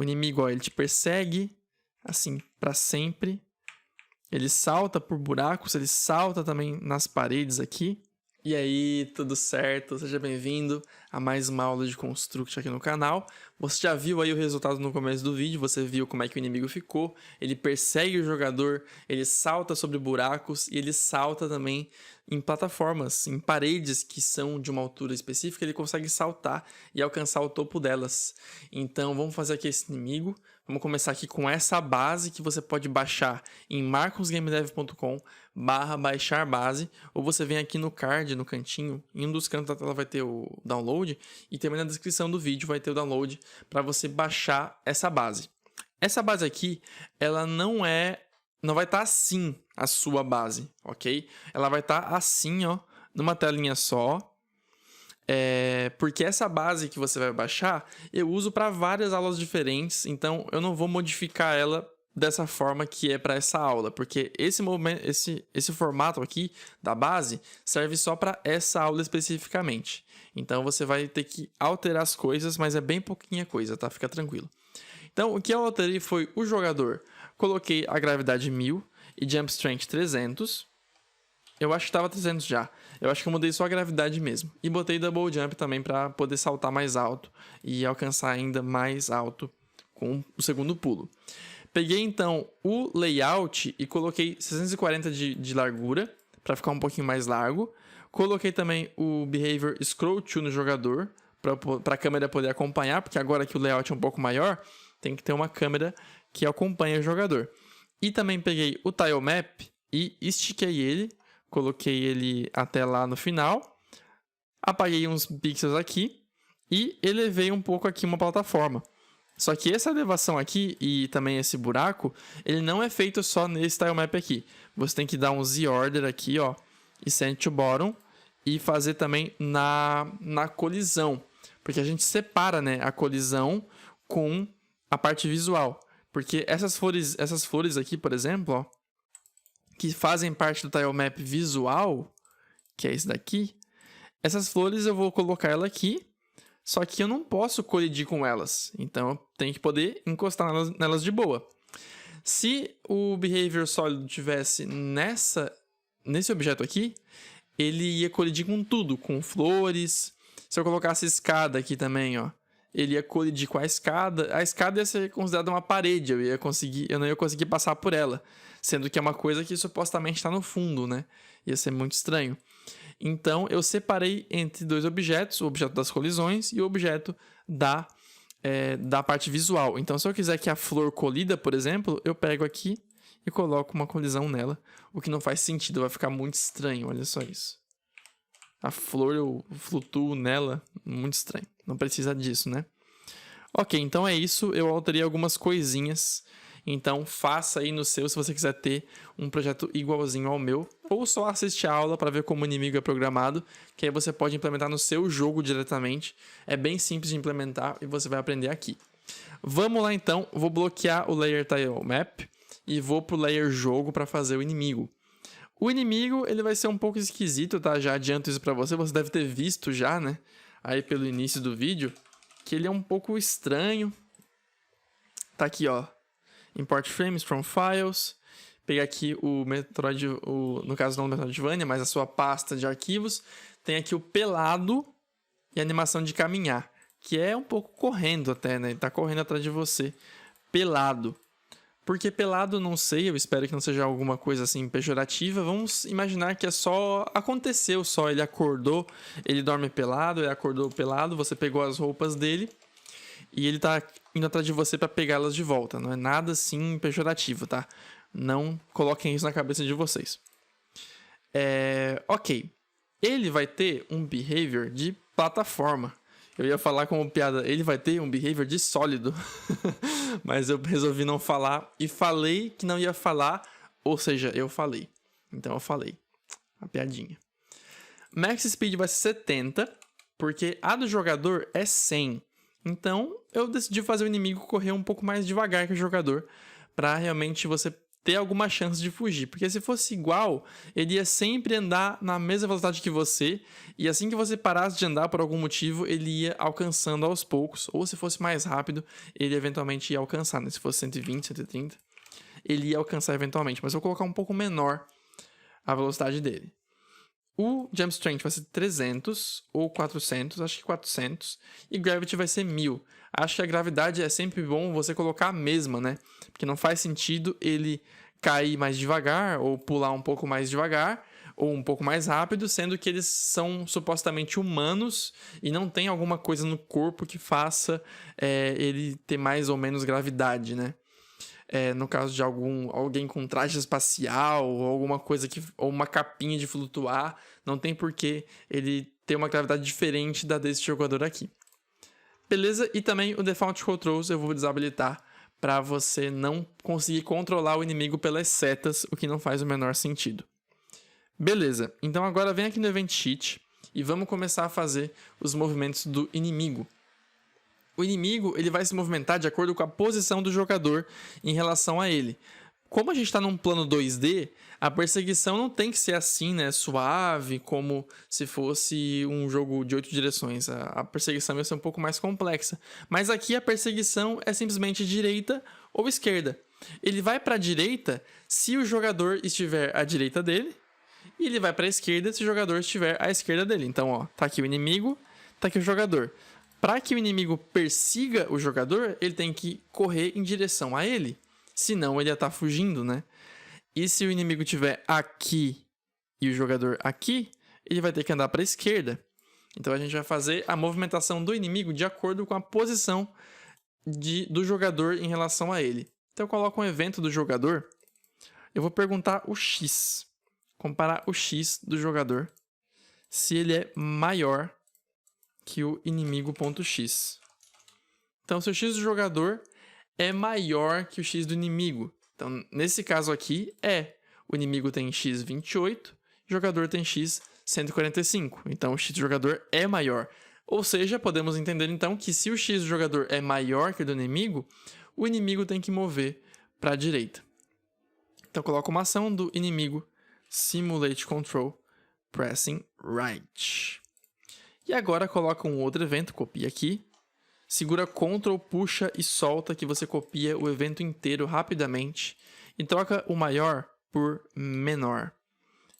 O inimigo, ó, ele te persegue, assim, pra sempre. Ele salta por buracos, ele salta também nas paredes aqui. E aí, tudo certo? Seja bem-vindo a mais uma aula de Construct aqui no canal. Você já viu aí o resultado no começo do vídeo, você viu como é que o inimigo ficou. Ele persegue o jogador, ele salta sobre buracos e ele salta também em plataformas, em paredes que são de uma altura específica, ele consegue saltar e alcançar o topo delas. Então, vamos fazer aqui esse inimigo. Vamos começar aqui com essa base que você pode baixar em marcosgamedev.com/baixar base, ou você vem aqui no card, no cantinho, em um dos cantos da tela vai ter o download e também na descrição do vídeo vai ter o download para você baixar essa base. Essa base aqui, ela não vai estar assim a sua base, ok? Ela vai estar assim, ó, numa telinha só. Porque essa base que você vai baixar, eu uso para várias aulas diferentes, então eu não vou modificar ela dessa forma que é para essa aula, porque esse formato aqui da base serve só para essa aula especificamente. Então você vai ter que alterar as coisas, mas é bem pouquinha coisa, tá? Fica tranquilo. Então o que eu alterei foi o jogador. Coloquei a gravidade 1000 e jump strength 300. Eu acho que estava 300 já. Eu acho que eu mudei só a gravidade mesmo. E botei double jump também para poder saltar mais alto e alcançar ainda mais alto com o segundo pulo. Peguei então o layout e coloquei 640 de largura para ficar um pouquinho mais largo. Coloquei também o behavior scroll to no jogador para a câmera poder acompanhar, porque agora que o layout é um pouco maior, tem que ter uma câmera que acompanha o jogador. E também peguei o tile map e estiquei ele. Coloquei ele até lá no final, apaguei uns pixels aqui e elevei um pouco aqui uma plataforma. Só que essa elevação aqui e também esse buraco, ele não é feito só nesse tilemap aqui. Você tem que dar um Z-order aqui, ó, e send to bottom e fazer também na colisão. Porque a gente separa, né, a colisão com a parte visual. Porque essas flores aqui, por exemplo, ó, que fazem parte do tilemap visual, que é esse daqui, essas flores eu vou colocar ela aqui, só que eu não posso colidir com elas, então eu tenho que poder encostar nelas de boa. Se o behavior sólido tivesse nesse objeto aqui, ele ia colidir com tudo, com flores. Se eu colocasse escada aqui também, ó, ele ia colidir com a escada ia ser considerada uma parede, eu não ia conseguir passar por ela, sendo que é uma coisa que supostamente está no fundo, né? Ia ser muito estranho. Então, eu separei entre dois objetos, o objeto das colisões e o objeto da parte visual. Então, se eu quiser que a flor colida, por exemplo, eu pego aqui e coloco uma colisão nela, o que não faz sentido, vai ficar muito estranho, olha só isso. A flor eu flutuo nela, muito estranho. Não precisa disso, né? Ok, então é isso. Eu alterei algumas coisinhas. Então faça aí no seu se você quiser ter um projeto igualzinho ao meu. Ou só assiste a aula para ver como o inimigo é programado. Que aí você pode implementar no seu jogo diretamente. É bem simples de implementar e você vai aprender aqui. Vamos lá então. Vou bloquear o Layer Tile Map. E vou pro Layer Jogo para fazer o inimigo. O inimigo, ele vai ser um pouco esquisito, tá? Já adianto isso pra você. Você deve ter visto já, né? Aí pelo início do vídeo. Que ele é um pouco estranho. Tá aqui, ó. Import frames from files. Pegar aqui o Metroid... no caso não o Metroidvania, mas a sua pasta de arquivos. Tem aqui o pelado e a animação de caminhar. Que é um pouco correndo até, né? Ele tá correndo atrás de você. Pelado. Porque pelado, não sei, eu espero que não seja alguma coisa assim pejorativa. Vamos imaginar que aconteceu só, ele acordou, ele dorme pelado, ele acordou pelado, você pegou as roupas dele e ele tá indo atrás de você para pegá-las de volta. Não é nada assim pejorativo, tá? Não coloquem isso na cabeça de vocês. Ok. Ele vai ter um behavior de plataforma. Eu ia falar como piada, ele vai ter um behavior de sólido. Mas eu resolvi não falar e falei que não ia falar, ou seja, eu falei. Então eu falei. A piadinha. Max Speed vai ser 70, porque a do jogador é 100. Então eu decidi fazer o inimigo correr um pouco mais devagar que o jogador, para realmente você ter alguma chance de fugir. Porque se fosse igual, ele ia sempre andar na mesma velocidade que você, e assim que você parasse de andar por algum motivo, ele ia alcançando aos poucos. Ou se fosse mais rápido, ele eventualmente ia alcançar, né? Se fosse 120, 130, ele ia alcançar eventualmente. Mas eu vou colocar um pouco menor a velocidade dele. O Jump Strength vai ser 300 ou 400, acho que 400. E Gravity vai ser 1000. Acho que a gravidade é sempre bom você colocar a mesma, né? Porque não faz sentido ele cair mais devagar, ou pular um pouco mais devagar, ou um pouco mais rápido, sendo que eles são supostamente humanos e não tem alguma coisa no corpo que faça ele ter mais ou menos gravidade, né? No caso de alguém com traje espacial ou alguma coisa ou uma capinha de flutuar, não tem por que ele ter uma gravidade diferente da desse jogador aqui. Beleza? E também o Default Controls eu vou desabilitar para você não conseguir controlar o inimigo pelas setas, o que não faz o menor sentido. Beleza, então agora vem aqui no Event Sheet e vamos começar a fazer os movimentos do inimigo. O inimigo ele vai se movimentar de acordo com a posição do jogador em relação a ele. Como a gente está num plano 2D, a perseguição não tem que ser assim, né? Suave, como se fosse um jogo de 8 direções. A perseguição vai ser um pouco mais complexa. Mas aqui a perseguição é simplesmente direita ou esquerda. Ele vai para a direita se o jogador estiver à direita dele, e ele vai para a esquerda se o jogador estiver à esquerda dele. Então, ó, tá aqui o inimigo, tá aqui o jogador. Para que o inimigo persiga o jogador, ele tem que correr em direção a ele. Senão ele ia estar fugindo, né? E se o inimigo estiver aqui e o jogador aqui, ele vai ter que andar para a esquerda. Então a gente vai fazer a movimentação do inimigo de acordo com a posição do jogador em relação a ele. Então eu coloco um evento do jogador. Eu vou perguntar o X. Comparar o X do jogador. Se ele é maior que o inimigo.x. Então, se o X do jogador é maior que o X do inimigo. Então, nesse caso aqui, o inimigo tem X 28, o jogador tem X 145. Então, o X do jogador é maior. Ou seja, podemos entender então que se o X do jogador é maior que o do inimigo, o inimigo tem que mover para a direita. Então, coloco uma ação do inimigo Simulate Control Pressing Right. E agora coloca um outro evento, copia aqui. Segura Ctrl, puxa e solta que você copia o evento inteiro rapidamente. E troca o maior por menor.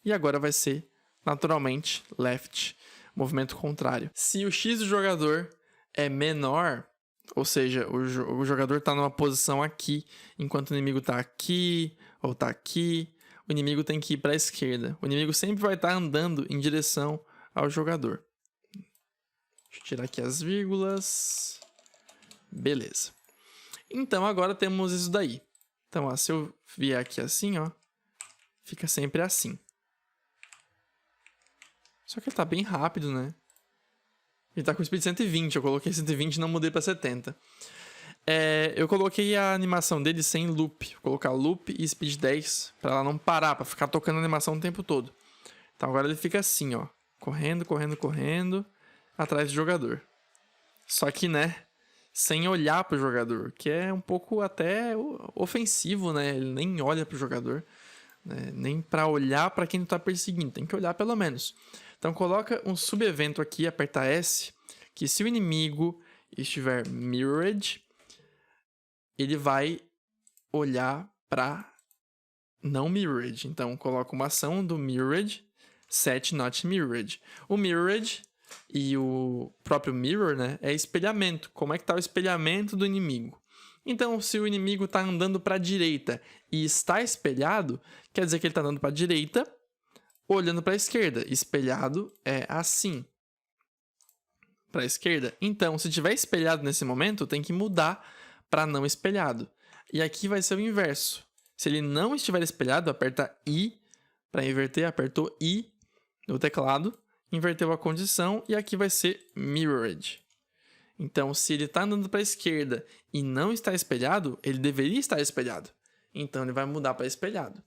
E agora vai ser, naturalmente, left, movimento contrário. Se o X do jogador é menor, ou seja, o jogador está numa posição aqui, enquanto o inimigo está aqui ou está aqui, o inimigo tem que ir para a esquerda. O inimigo sempre vai estar andando em direção ao jogador. Deixa eu tirar aqui as vírgulas. Beleza. Então, agora temos isso daí. Então, ó, se eu vier aqui assim, ó, fica sempre assim. Só que ele tá bem rápido, né? Ele tá com speed 120. Eu coloquei 120 e não mudei pra 70. Eu coloquei a animação dele sem loop. Vou colocar loop e speed 10 pra ela não parar, pra ficar tocando a animação o tempo todo. Então, agora ele fica assim, ó. Correndo, correndo, correndo. Atrás do jogador. Só que, né, sem olhar pro jogador, que é um pouco até ofensivo, né? Ele nem olha pro jogador, né? Nem para olhar para quem tá perseguindo, tem que olhar pelo menos. Então coloca um subevento aqui, aperta S, que se o inimigo estiver mirrored, ele vai olhar para não mirrored. Então coloca uma ação do mirrored, set not mirrored. O mirrored e o próprio mirror, né, é espelhamento. Como é que está o espelhamento do inimigo? Então, se o inimigo está andando para a direita e está espelhado, quer dizer que ele está andando para a direita, olhando para a esquerda. Espelhado é assim, para a esquerda. Então, se tiver espelhado nesse momento, tem que mudar para não espelhado. E aqui vai ser o inverso. Se ele não estiver espelhado, aperta I para inverter, apertou I no teclado, inverteu a condição e aqui vai ser mirrored. Então, se ele está andando para a esquerda e não está espelhado, ele deveria estar espelhado. Então, ele vai mudar para espelhado.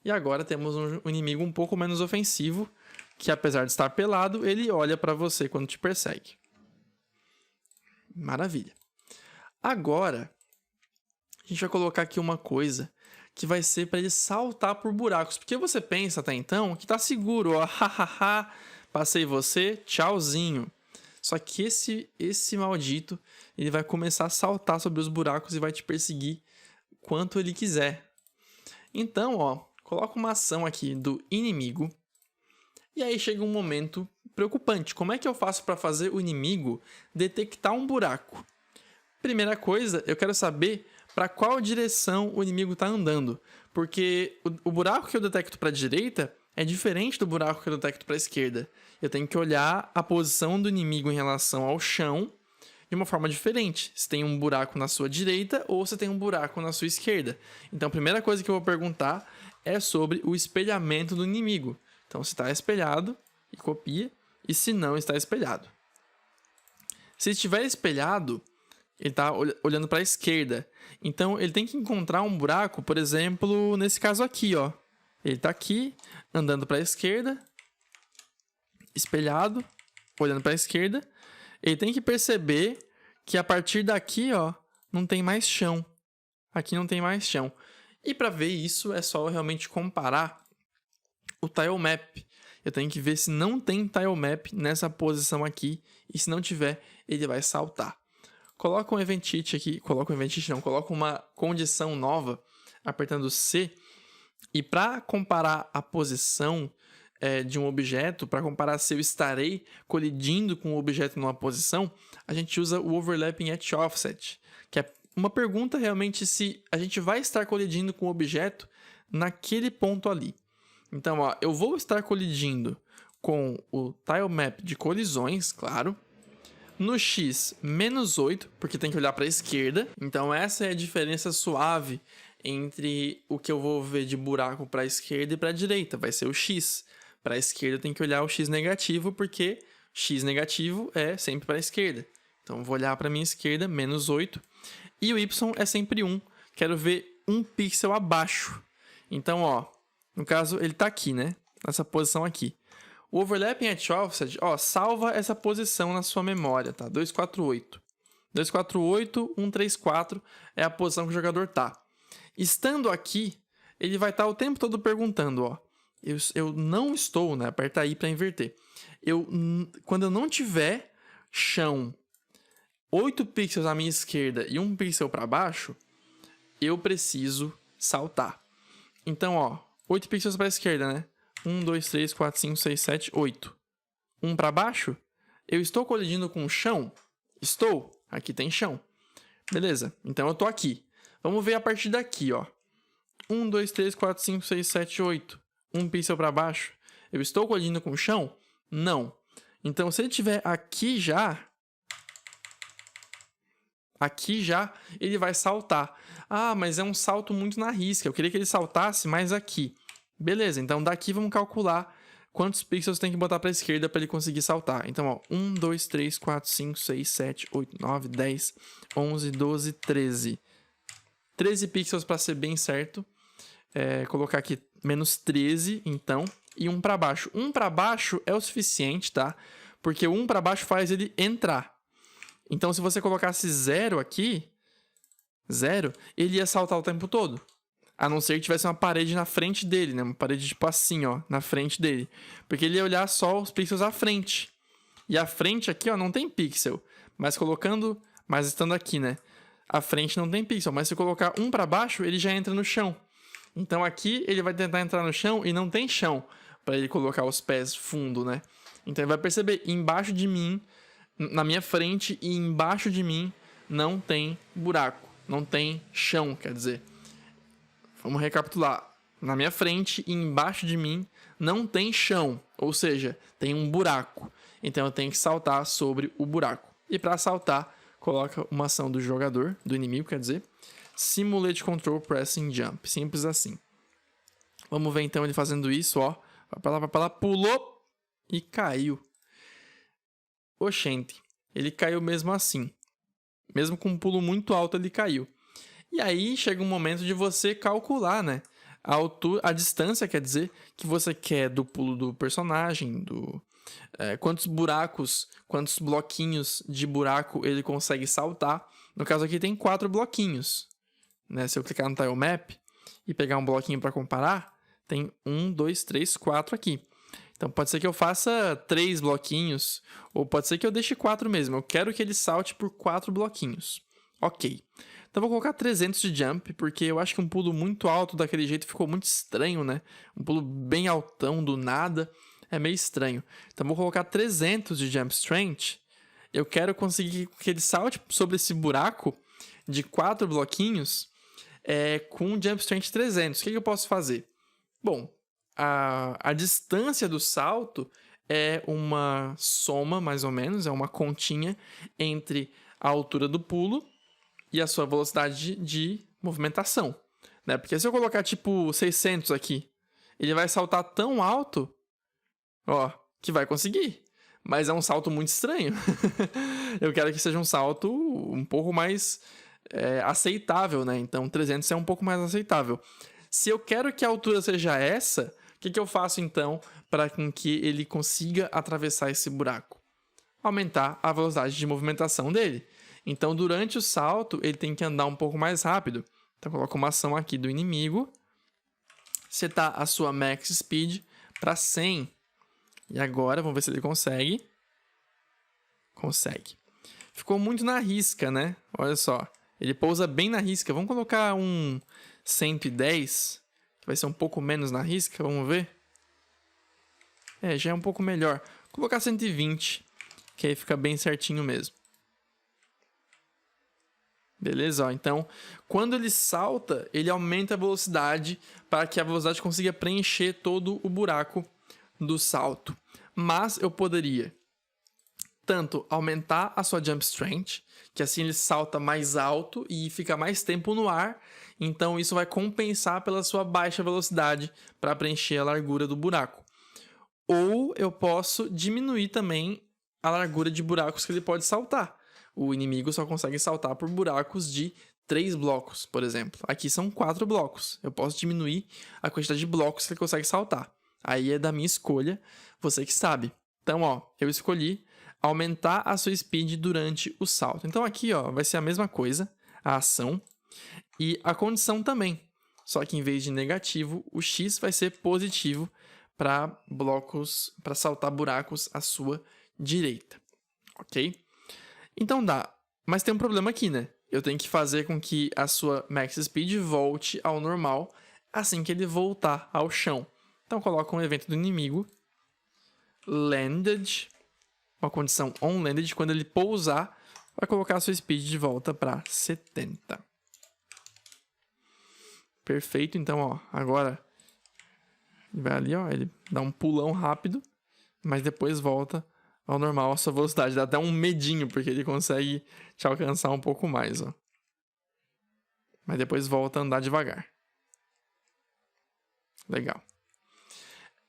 E agora temos um inimigo um pouco menos ofensivo, que apesar de estar pelado, ele olha para você quando te persegue. Maravilha. Agora, a gente vai colocar aqui uma coisa que vai ser para ele saltar por buracos. Porque você pensa até então que tá seguro, ó, hahaha, passei você, tchauzinho. Só que esse maldito, ele vai começar a saltar sobre os buracos e vai te perseguir quanto ele quiser. Então, ó, coloca uma ação aqui do inimigo. E aí chega um momento preocupante. Como é que eu faço para fazer o inimigo detectar um buraco? Primeira coisa, eu quero saber para qual direção o inimigo está andando. Porque o buraco que eu detecto para a direita é diferente do buraco que eu detecto para a esquerda. Eu tenho que olhar a posição do inimigo em relação ao chão de uma forma diferente. Se tem um buraco na sua direita ou se tem um buraco na sua esquerda. Então, a primeira coisa que eu vou perguntar é sobre o espelhamento do inimigo. Então, se está espelhado, e copia. E se não está espelhado. Se estiver espelhado, ele está olhando para a esquerda. Então, ele tem que encontrar um buraco, por exemplo, nesse caso aqui, ó. Ele está aqui, andando para a esquerda, espelhado, olhando para a esquerda. Ele tem que perceber que a partir daqui, ó, não tem mais chão. Aqui não tem mais chão. E para ver isso, é só realmente comparar o tile map. Eu tenho que ver se não tem tile map nessa posição aqui. E se não tiver, ele vai saltar. Coloca um event cheat aqui. Coloca uma condição nova, apertando C. E para comparar a posição de um objeto, para comparar se eu estarei colidindo com o objeto numa posição, a gente usa o Overlapping at Offset, que é uma pergunta realmente se a gente vai estar colidindo com o objeto naquele ponto ali. Então, ó, eu vou estar colidindo com o tile map de colisões, claro. No X, -8, porque tem que olhar para a esquerda. Então, essa é a diferença suave entre o que eu vou ver de buraco para a esquerda e para a direita. Vai ser o X. Para a esquerda, eu tenho que olhar o X negativo, porque X negativo é sempre para a esquerda. Então, eu vou olhar para a minha esquerda, -8. E o Y é sempre 1. Quero ver um pixel abaixo. Então, ó, no caso, ele está aqui, né? Nessa posição aqui. O Overlapping at Offset, ó, salva essa posição na sua memória, tá? 248. 248, 134 é a posição que o jogador tá. Estando aqui, ele vai estar o tempo todo perguntando, ó. Eu não estou, né? Aperta aí para inverter. Quando eu não tiver chão 8 pixels à minha esquerda e 1 pixel para baixo, eu preciso saltar. Então, ó, 8 pixels para a esquerda, né? 1, 2, 3, 4, 5, 6, 7, 8. 1 para baixo, eu estou colidindo com o chão? Estou. Aqui tem chão. Beleza, então eu tô aqui. Vamos ver a partir daqui, ó. 1, 2, 3, 4, 5, 6, 7, 8. 1 pixel para baixo. Eu estou colidindo com o chão? Não. Então, se ele estiver aqui já, ele vai saltar. Ah, mas é um salto muito na risca. Eu queria que ele saltasse mais aqui. Beleza, então daqui vamos calcular quantos pixels tem que botar para a esquerda para ele conseguir saltar. Então, ó, 1, 2, 3, 4, 5, 6, 7, 8, 9, 10, 11, 12, 13. 13 pixels para ser bem certo. Colocar aqui -13, então, e 1 para baixo. 1 para baixo é o suficiente, tá? Porque o 1 para baixo faz ele entrar. Então, se você colocasse 0 aqui, 0, ele ia saltar o tempo todo. A não ser que tivesse uma parede na frente dele, né? Uma parede tipo assim, ó, na frente dele. Porque ele ia olhar só os pixels à frente. E a frente aqui, ó, não tem pixel. Mas estando aqui, né? A frente não tem pixel. Mas se eu colocar 1 para baixo, ele já entra no chão. Então aqui ele vai tentar entrar no chão e não tem chão para ele colocar os pés fundo, né? Então ele vai perceber, embaixo de mim, na minha frente e embaixo de mim, não tem buraco. Não tem chão, quer dizer. Vamos recapitular. Na minha frente e embaixo de mim não tem chão, ou seja, tem um buraco. Então eu tenho que saltar sobre o buraco. E para saltar, coloca uma ação do jogador, do inimigo, quer dizer, Simulate Control Pressing Jump. Simples assim. Vamos ver então ele fazendo isso, ó. Vai pra lá, pulou e caiu. Oxente, ele caiu mesmo assim. Mesmo com um pulo muito alto, ele caiu. E aí chega um momento de você calcular, né? A altura, a distância, quer dizer, que você quer do pulo do personagem, quantos bloquinhos de buraco ele consegue saltar. No caso aqui tem 4 bloquinhos. Né? Se eu clicar no Tile Map, e pegar um bloquinho para comparar, tem 1, 2, 3, 4 aqui. Então pode ser que eu faça 3 bloquinhos, ou pode ser que eu deixe 4 mesmo. Eu quero que ele salte por 4 bloquinhos. Ok. Então eu vou colocar 300 de jump, porque eu acho que um pulo muito alto daquele jeito ficou muito estranho, né? Um pulo bem altão do nada é meio estranho. Então eu vou colocar 300 de jump strength. Eu quero conseguir que ele salte sobre esse buraco de 4 bloquinhos com jump strength 300. O que eu posso fazer? Bom, a distância do salto é uma soma, mais ou menos, é uma continha entre a altura do pulo e a sua velocidade de movimentação, né? Porque se eu colocar tipo 600 aqui, ele vai saltar tão alto, ó, que vai conseguir. Mas é um salto muito estranho. Eu quero que seja um salto um pouco mais aceitável, né? Então 300 é um pouco mais aceitável. Se eu quero que a altura seja essa, o que eu faço então para que ele consiga atravessar esse buraco? Aumentar a velocidade de movimentação dele. Então, durante o salto, ele tem que andar um pouco mais rápido. Então, coloca uma ação aqui do inimigo. Setar a sua max speed para 100. E agora, vamos ver se ele consegue. Consegue. Ficou muito na risca, né? Olha só. Ele pousa bem na risca. Vamos colocar um 110, que vai ser um pouco menos na risca. Vamos ver. Já é um pouco melhor. Vou colocar 120, que aí fica bem certinho mesmo. Beleza? Ó, então, quando ele salta, ele aumenta a velocidade para que a velocidade consiga preencher todo o buraco do salto. Mas eu poderia tanto aumentar a sua jump strength, que assim ele salta mais alto e fica mais tempo no ar. Então, isso vai compensar pela sua baixa velocidade para preencher a largura do buraco. Ou eu posso diminuir também a largura de buracos que ele pode saltar. O inimigo só consegue saltar por buracos de 3 blocos, por exemplo. Aqui são 4 blocos. Eu posso diminuir a quantidade de blocos que ele consegue saltar. Aí é da minha escolha, você que sabe. Então, ó, eu escolhi aumentar a sua speed durante o salto. Então aqui, ó, vai ser a mesma coisa, a ação e a condição também. Só que em vez de negativo, o X vai ser positivo para blocos, para saltar buracos à sua direita. Ok? Então dá, mas tem um problema aqui, né? Eu tenho que fazer com que a sua max speed volte ao normal assim que ele voltar ao chão. Então coloca um evento do inimigo, landed, uma condição onLanded, quando ele pousar, vai colocar a sua speed de volta para 70. Perfeito, então ó, agora ele vai ali, ó, ele dá um pulão rápido, mas depois volta ao normal a sua velocidade. Dá até um medinho, porque ele consegue te alcançar um pouco mais, ó. Mas depois volta a andar devagar. Legal.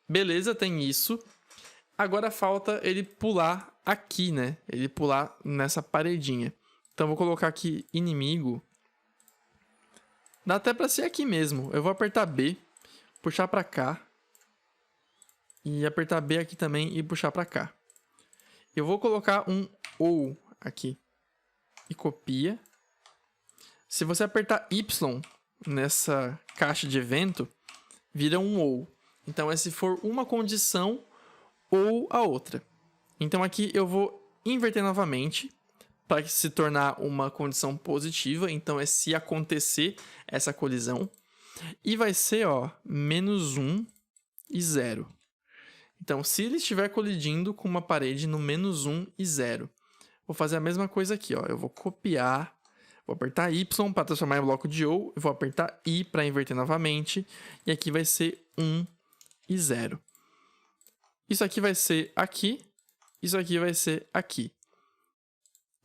Beleza, tem isso. Agora falta ele pular aqui, né? Ele pular nessa paredinha. Então, vou colocar aqui inimigo. Dá até pra ser aqui mesmo. Eu vou apertar B, puxar pra cá. E apertar B aqui também e puxar pra cá. Eu vou colocar um OU aqui. E copia. Se você apertar Y nessa caixa de evento, vira um OU. Então, é se for uma condição ou a outra. Então, aqui eu vou inverter novamente para se tornar uma condição positiva. Então, é se acontecer essa colisão. E vai ser, ó, -1 e 0. Então, se ele estiver colidindo com uma parede no -1 e 0, vou fazer a mesma coisa aqui, ó. Eu vou copiar, vou apertar Y para transformar em bloco de OU, vou apertar I para inverter novamente, e aqui vai ser 1 e 0. Isso aqui vai ser aqui, isso aqui vai ser aqui.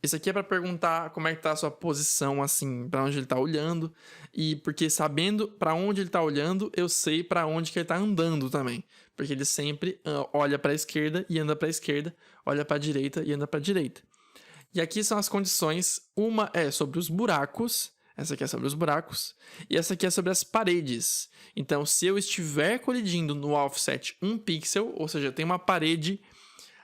Isso aqui é para perguntar como é que tá a sua posição, assim, para onde ele tá olhando. E porque sabendo para onde ele tá olhando, eu sei para onde que ele tá andando também. Porque ele sempre olha para a esquerda e anda para a esquerda, olha para a direita e anda para a direita. E aqui são as condições. Uma é sobre os buracos, essa aqui é sobre os buracos, e essa aqui é sobre as paredes. Então, se eu estiver colidindo no offset 1 pixel, ou seja, tem uma parede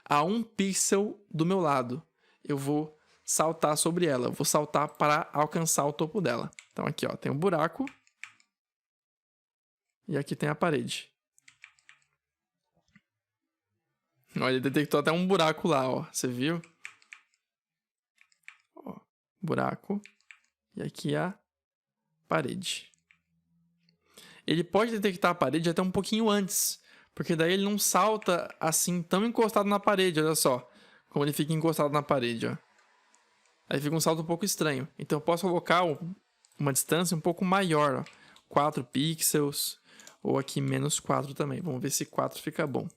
a 1 pixel do meu lado, eu vou saltar sobre ela. Eu vou saltar para alcançar o topo dela. Então aqui, ó, tem um buraco. E aqui tem a parede. Olha, ele detectou até um buraco lá, ó. Você viu? Ó, buraco. E aqui a parede. Ele pode detectar a parede até um pouquinho antes, porque daí ele não salta assim tão encostado na parede, olha só. Como ele fica encostado na parede, ó. Aí fica um salto um pouco estranho. Então eu posso colocar uma distância um pouco maior, ó. 4 pixels, ou aqui menos 4 também. Vamos ver se 4 fica bom.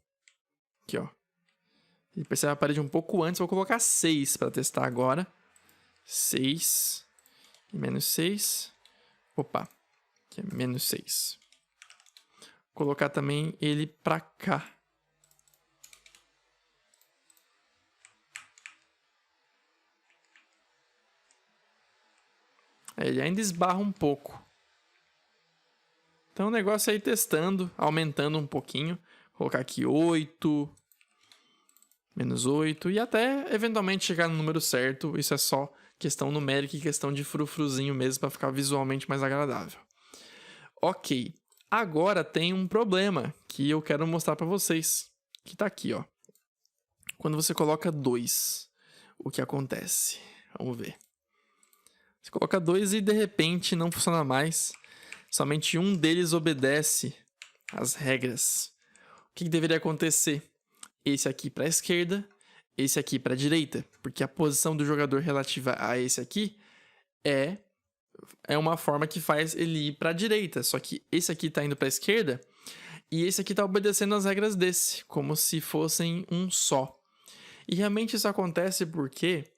Aqui, ó. Ele percebe a parede um pouco antes, vou colocar 6 para testar agora. 6 e menos 6. Opa, aqui é menos 6. Vou colocar também ele para cá. Ele ainda esbarra um pouco. Então o negócio é ir testando, aumentando um pouquinho. Vou colocar aqui 8, menos 8 e até eventualmente chegar no número certo. Isso é só questão numérica e questão de frufruzinho mesmo para ficar visualmente mais agradável. Ok, agora tem um problema que eu quero mostrar para vocês, que está aqui, ó. Quando você coloca 2, o que acontece? Vamos ver. Você coloca 2 e de repente não funciona mais. Somente um deles obedece às regras. O que deveria acontecer? Esse aqui para a esquerda, esse aqui para a direita. Porque a posição do jogador relativa a esse aqui é uma forma que faz ele ir para a direita. Só que esse aqui está indo para a esquerda e esse aqui está obedecendo às regras desse, como se fossem um só. E realmente isso acontece porque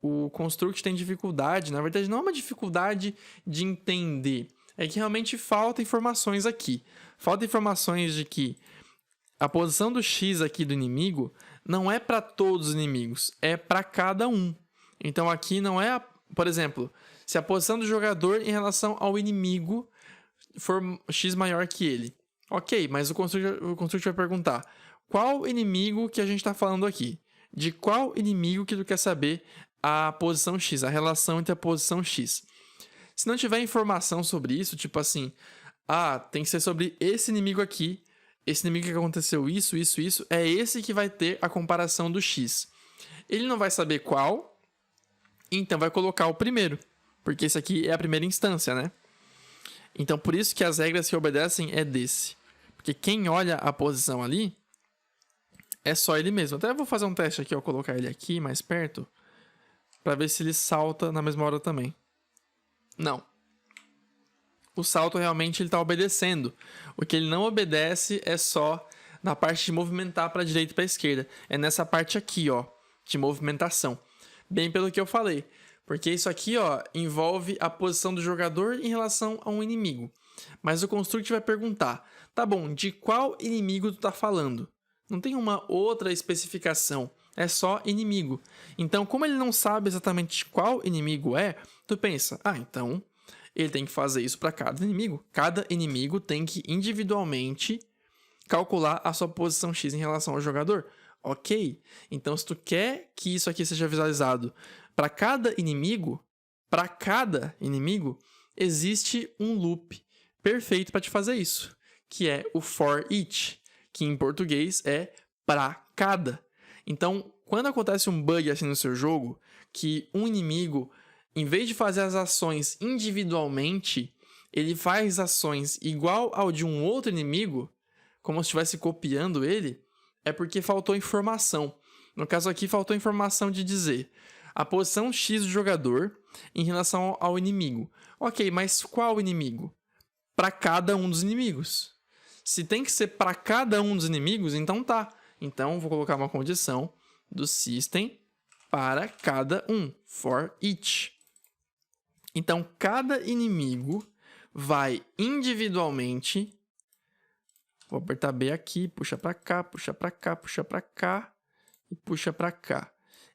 o Construct tem dificuldade, na verdade não é uma dificuldade de entender, é que realmente falta informações aqui. Falta informações de que a posição do X aqui do inimigo não é para todos os inimigos, é para cada um. Então aqui não é, por exemplo, se a posição do jogador em relação ao inimigo for X maior que ele. Ok, mas o Construct vai perguntar, qual inimigo que a gente está falando aqui? De qual inimigo que tu quer saber a posição X, a relação entre a posição X. Se não tiver informação sobre isso, tipo assim, tem que ser sobre esse inimigo aqui, esse inimigo que aconteceu isso, é esse que vai ter a comparação do X. Ele não vai saber qual, então vai colocar o primeiro, porque esse aqui é a primeira instância, né? Então por isso que as regras que obedecem é desse. Porque quem olha a posição ali é só ele mesmo. Até vou fazer um teste aqui, ó, colocar ele aqui mais perto, para ver se ele salta na mesma hora também. Não. O salto realmente ele está obedecendo. O que ele não obedece é só na parte de movimentar para a direita e para a esquerda. É nessa parte aqui, ó, de movimentação. Bem pelo que eu falei. Porque isso aqui, ó, envolve a posição do jogador em relação a um inimigo. Mas o Construct vai perguntar, tá bom, de qual inimigo tu tá falando? Não tem uma outra especificação. É só inimigo. Então, como ele não sabe exatamente qual inimigo é, tu pensa, então ele tem que fazer isso para cada inimigo. Cada inimigo tem que individualmente calcular a sua posição X em relação ao jogador. Ok, então se tu quer que isso aqui seja visualizado para cada inimigo, existe um loop perfeito para te fazer isso, que é o for each, que em português é para cada. Então, quando acontece um bug assim no seu jogo, que um inimigo, em vez de fazer as ações individualmente, ele faz ações igual ao de um outro inimigo, como se estivesse copiando ele, é porque faltou informação. No caso aqui, faltou informação de dizer a posição X do jogador em relação ao inimigo. Ok, mas qual inimigo? Para cada um dos inimigos. Se tem que ser para cada um dos inimigos, então tá. Então, vou colocar uma condição do system para cada um, for each. Então, cada inimigo vai individualmente, vou apertar B aqui, puxa para cá, puxa para cá, puxa para cá e puxa para cá.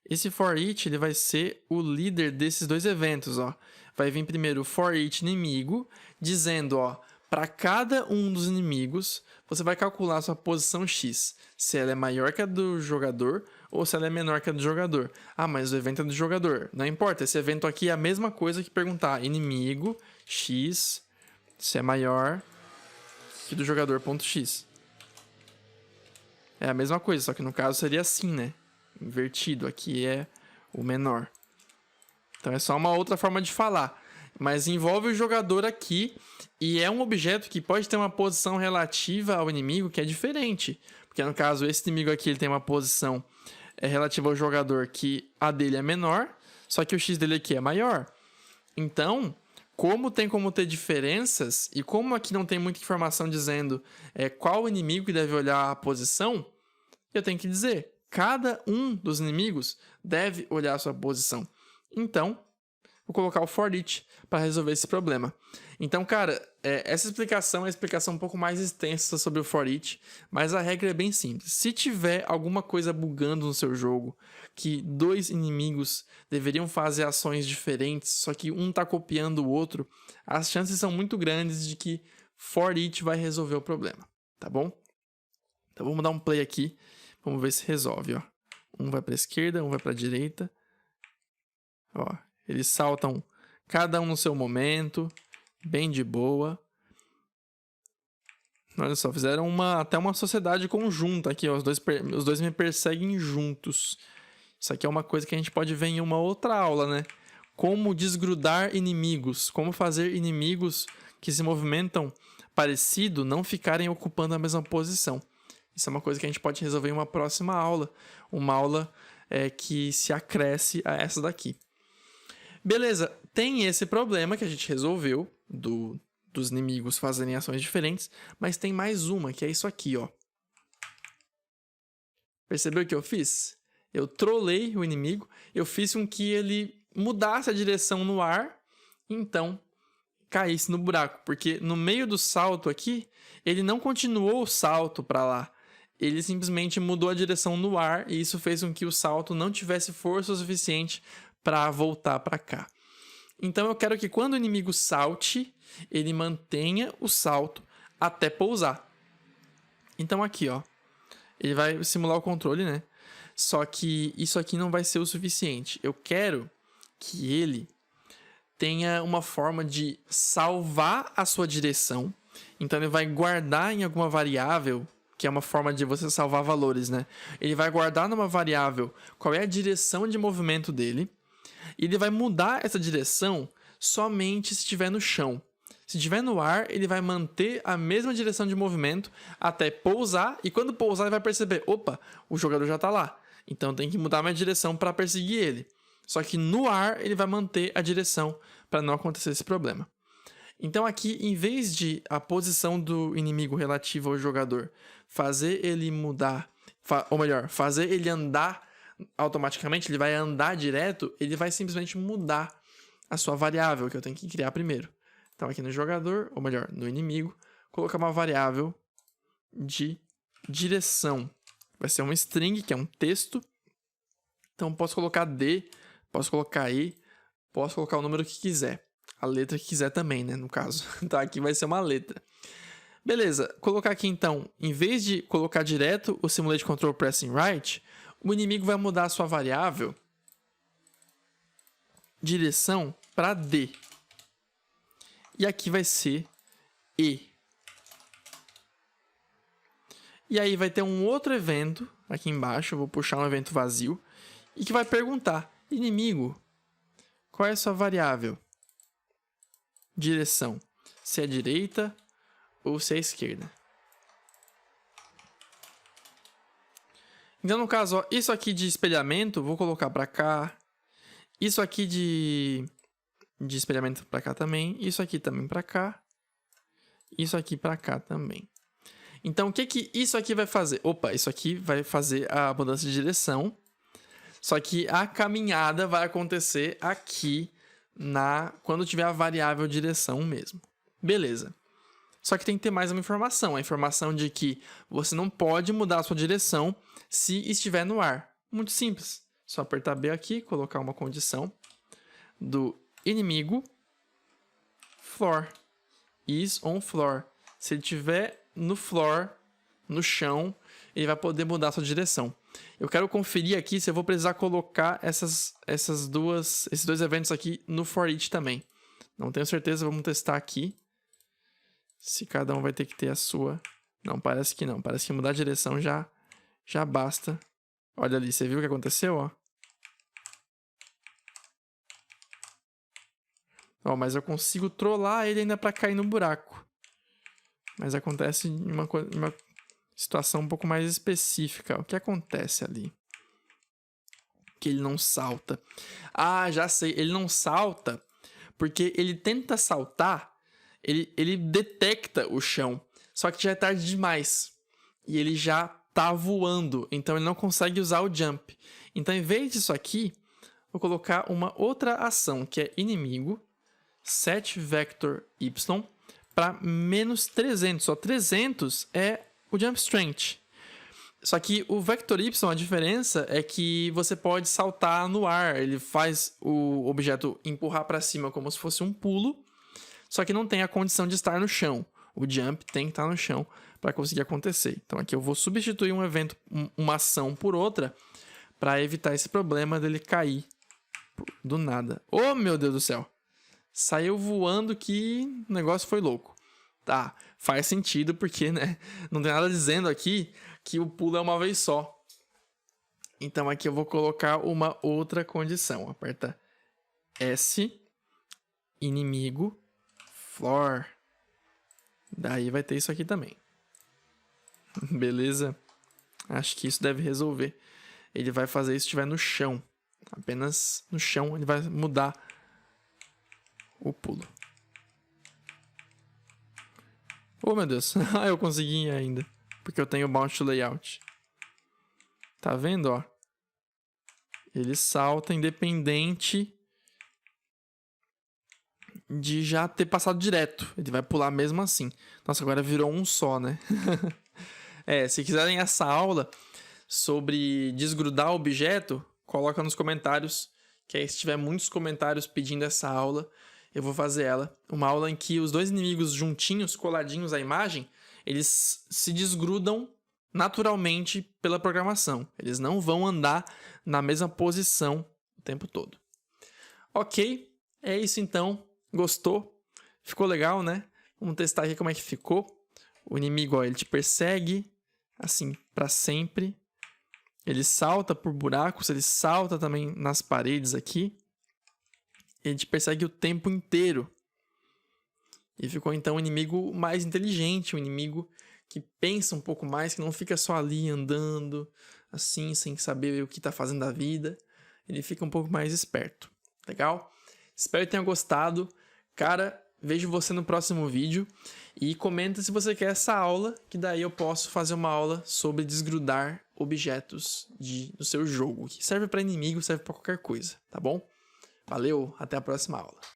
Esse for each ele vai ser o líder desses dois eventos, ó. Vai vir primeiro o for each inimigo, dizendo, ó, para cada um dos inimigos, você vai calcular a sua posição X, se ela é maior que a do jogador ou se ela é menor que a do jogador. Mas o evento é do jogador. Não importa, esse evento aqui é a mesma coisa que perguntar inimigo X, se é maior aqui do jogador.x. É a mesma coisa, só que no caso seria assim, né? Invertido, aqui é o menor. Então é só uma outra forma de falar. Mas envolve o jogador aqui e é um objeto que pode ter uma posição relativa ao inimigo que é diferente. Porque no caso, esse inimigo aqui ele tem uma posição relativa ao jogador que a dele é menor, só que o X dele aqui é maior. Então, como tem como ter diferenças e como aqui não tem muita informação dizendo qual inimigo que deve olhar a posição, eu tenho que dizer, cada um dos inimigos deve olhar a sua posição. Então, vou colocar o for each para resolver esse problema. Então, cara, essa explicação é uma explicação um pouco mais extensa sobre o for each, mas a regra é bem simples. Se tiver alguma coisa bugando no seu jogo, que dois inimigos deveriam fazer ações diferentes, só que um está copiando o outro, as chances são muito grandes de que for each vai resolver o problema, tá bom? Então, vamos dar um play aqui, vamos ver se resolve, ó. Um vai para a esquerda, um vai para a direita. Ó, eles saltam cada um no seu momento, bem de boa. Olha só, fizeram até uma sociedade conjunta aqui, ó. Os dois me perseguem juntos. Isso aqui é uma coisa que a gente pode ver em uma outra aula, né? Como desgrudar inimigos, como fazer inimigos que se movimentam parecido não ficarem ocupando a mesma posição. Isso é uma coisa que a gente pode resolver em uma próxima aula. Uma aula que se acresce a essa daqui. Beleza, tem esse problema que a gente resolveu dos inimigos fazerem ações diferentes, mas tem mais uma, que é isso aqui, ó. Percebeu o que eu fiz? Eu trolei o inimigo, eu fiz com que ele mudasse a direção no ar, então caísse no buraco, porque no meio do salto aqui, ele não continuou o salto para lá. Ele simplesmente mudou a direção no ar e isso fez com que o salto não tivesse força o suficiente para voltar para cá. Então eu quero que quando o inimigo salte, ele mantenha o salto até pousar. Então aqui, ó, ele vai simular o controle, né? Só que isso aqui não vai ser o suficiente. Eu quero que ele tenha uma forma de salvar a sua direção. Então ele vai guardar em alguma variável, que é uma forma de você salvar valores, né? Ele vai guardar numa variável qual é a direção de movimento dele. E ele vai mudar essa direção somente se estiver no chão. Se estiver no ar, ele vai manter a mesma direção de movimento até pousar. E quando pousar, ele vai perceber, opa, o jogador já está lá. Então tem que mudar minha direção para perseguir ele. Só que no ar, ele vai manter a direção para não acontecer esse problema. Então aqui, em vez de a posição do inimigo relativa ao jogador fazer ele mudar, ou melhor, fazer ele andar automaticamente, ele vai andar direto, ele vai simplesmente mudar a sua variável que eu tenho que criar primeiro. Então aqui no jogador, ou melhor, no inimigo, colocar uma variável de direção. Vai ser um string, que é um texto. Então posso colocar D, posso colocar E, posso colocar o número que quiser. A letra que quiser também, né, no caso. Então aqui vai ser uma letra. Beleza, colocar aqui então, em vez de colocar direto o simulate control pressing right, o inimigo vai mudar a sua variável direção para D. E aqui vai ser E. E aí vai ter um outro evento aqui embaixo, eu vou puxar um evento vazio, e que vai perguntar, inimigo, qual é a sua variável? Direção, se é direita ou se é esquerda. Então, no caso, ó, isso aqui de espelhamento, vou colocar para cá. Isso aqui de espelhamento para cá também. Isso aqui também para cá. Isso aqui para cá também. Então, o que isso aqui vai fazer? Opa, isso aqui vai fazer a mudança de direção. Só que a caminhada vai acontecer aqui quando tiver a variável direção mesmo. Beleza. Só que tem que ter mais uma informação. A informação de que você não pode mudar a sua direção se estiver no ar. Muito simples. Só apertar B aqui, colocar uma condição do inimigo floor. Is on floor. Se ele estiver no floor, no chão, ele vai poder mudar a sua direção. Eu quero conferir aqui se eu vou precisar colocar esses dois eventos aqui no for each também. Não tenho certeza, vamos testar aqui. Se cada um vai ter que ter a sua. Não, parece que não. Parece que mudar a direção já basta. Olha ali, você viu o que aconteceu, ó? Ó, mas eu consigo trollar ele ainda pra cair no buraco. Mas acontece em uma situação um pouco mais específica. O que acontece ali? Que ele não salta. Ah, já sei. Ele não salta porque ele tenta saltar, ele detecta o chão. Só que já é tarde demais. E ele já tá voando. Então ele não consegue usar o jump. Então, em vez disso aqui, vou colocar uma outra ação, que é inimigo, set vector y, para menos 300. Só 300 é o jump strength. Só que o vector y, a diferença é que você pode saltar no ar. Ele faz o objeto empurrar para cima como se fosse um pulo, só que não tem a condição de estar no chão. O jump tem que estar no chão para conseguir acontecer. Então aqui eu vou substituir um evento, uma ação por outra, para evitar esse problema dele cair do nada. Oh, meu Deus do céu! Saiu voando que o negócio foi louco. Tá, faz sentido porque, né, não tem nada dizendo aqui que o pulo é uma vez só. Então aqui eu vou colocar uma outra condição. Aperta S, inimigo, floor. Daí vai ter isso aqui também. Beleza? Acho que isso deve resolver. Ele vai fazer isso se estiver no chão. Apenas no chão ele vai mudar o pulo. Oh, meu Deus. Eu consegui ainda. Porque eu tenho Bound to Layout. Tá vendo, ó? Ele salta independente de já ter passado direto. Ele vai pular mesmo assim. Nossa, agora virou um só, né? Se quiserem essa aula sobre desgrudar o objeto, coloca nos comentários. Que aí, se tiver muitos comentários pedindo essa aula, eu vou fazer ela. Uma aula em que os dois inimigos juntinhos, coladinhos à imagem, eles se desgrudam naturalmente pela programação. Eles não vão andar na mesma posição o tempo todo. Ok, é isso então. Gostou? Ficou legal, né? Vamos testar aqui como é que ficou. O inimigo, ó, ele te persegue assim para sempre. Ele salta por buracos, ele salta também nas paredes aqui. Ele te persegue o tempo inteiro. E ficou então um inimigo mais inteligente, um inimigo que pensa um pouco mais, que não fica só ali andando, assim, sem saber o que está fazendo da vida. Ele fica um pouco mais esperto. Legal? Espero que tenha gostado. Cara, vejo você no próximo vídeo. E comenta se você quer essa aula, que daí eu posso fazer uma aula sobre desgrudar objetos do seu jogo. Que serve para inimigo, serve para qualquer coisa, tá bom? Valeu, até a próxima aula.